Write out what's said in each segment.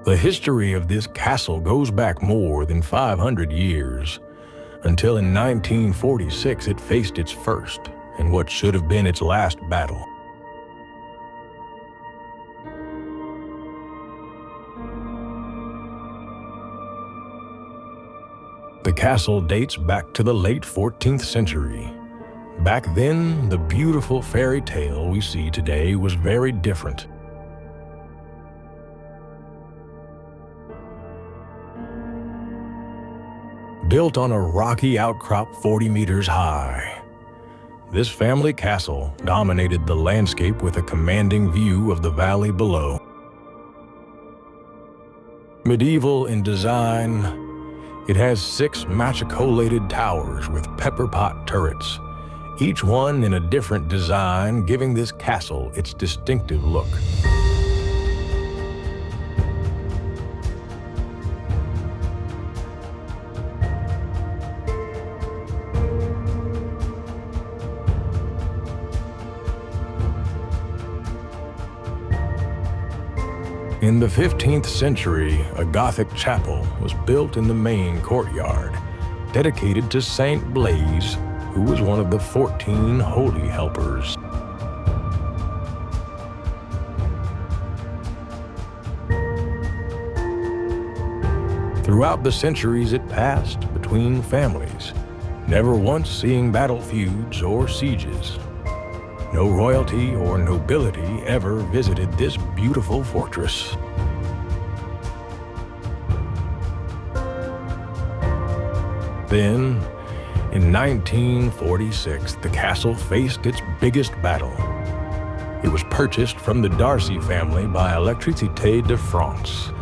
The history of this castle goes back more than 500 years, until in 1946 it faced its first and what should have been its last battle. The castle dates back to the late 14th century. Back then, the beautiful fairy tale we see today was very different. Built on a rocky outcrop 40 meters high, this family castle dominated the landscape with a commanding view of the valley below. Medieval in design, it has 6 machicolated towers with pepper pot turrets, each one in a different design, giving this castle its distinctive look. In the 15th century, a Gothic chapel was built in the main courtyard, dedicated to Saint Blaise, who was one of the 14 holy helpers. Throughout the centuries it passed between families, never once seeing battle feuds or sieges. No royalty or nobility ever visited this beautiful fortress. Then, in 1946, the castle faced its biggest battle. It was purchased from the Darcy family by Électricité de France,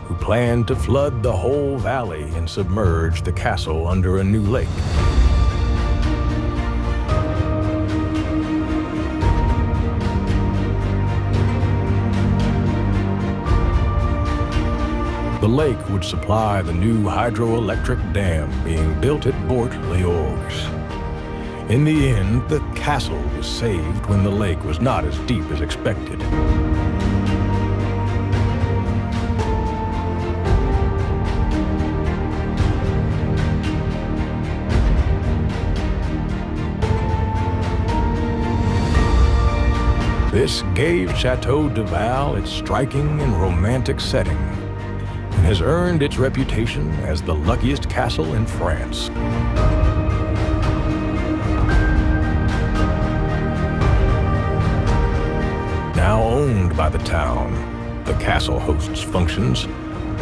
who planned to flood the whole valley and submerge the castle under a new lake. The lake would supply the new hydroelectric dam being built at Bort-les-Orgues. In the end, the castle was saved when the lake was not as deep as expected. This gave Chateau de Val its striking and romantic setting, and has earned its reputation as the luckiest castle in France. Now owned by the town, the castle hosts functions,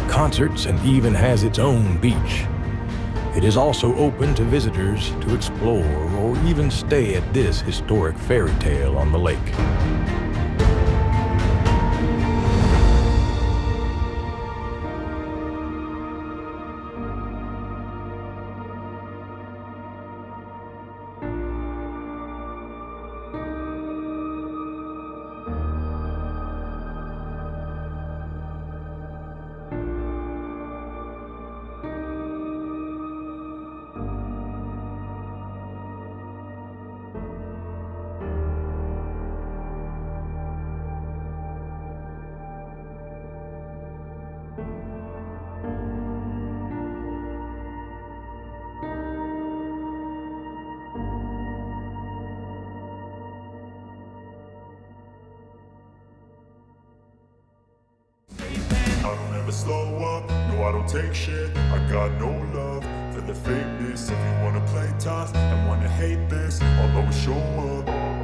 concerts, and even has its own beach. It is also open to visitors to explore or even stay at this historic fairy tale on the lake. I don't ever slow up, no I don't take shit. I got no love for the fakeness. If you wanna play tough and wanna hate this, I'll always show up.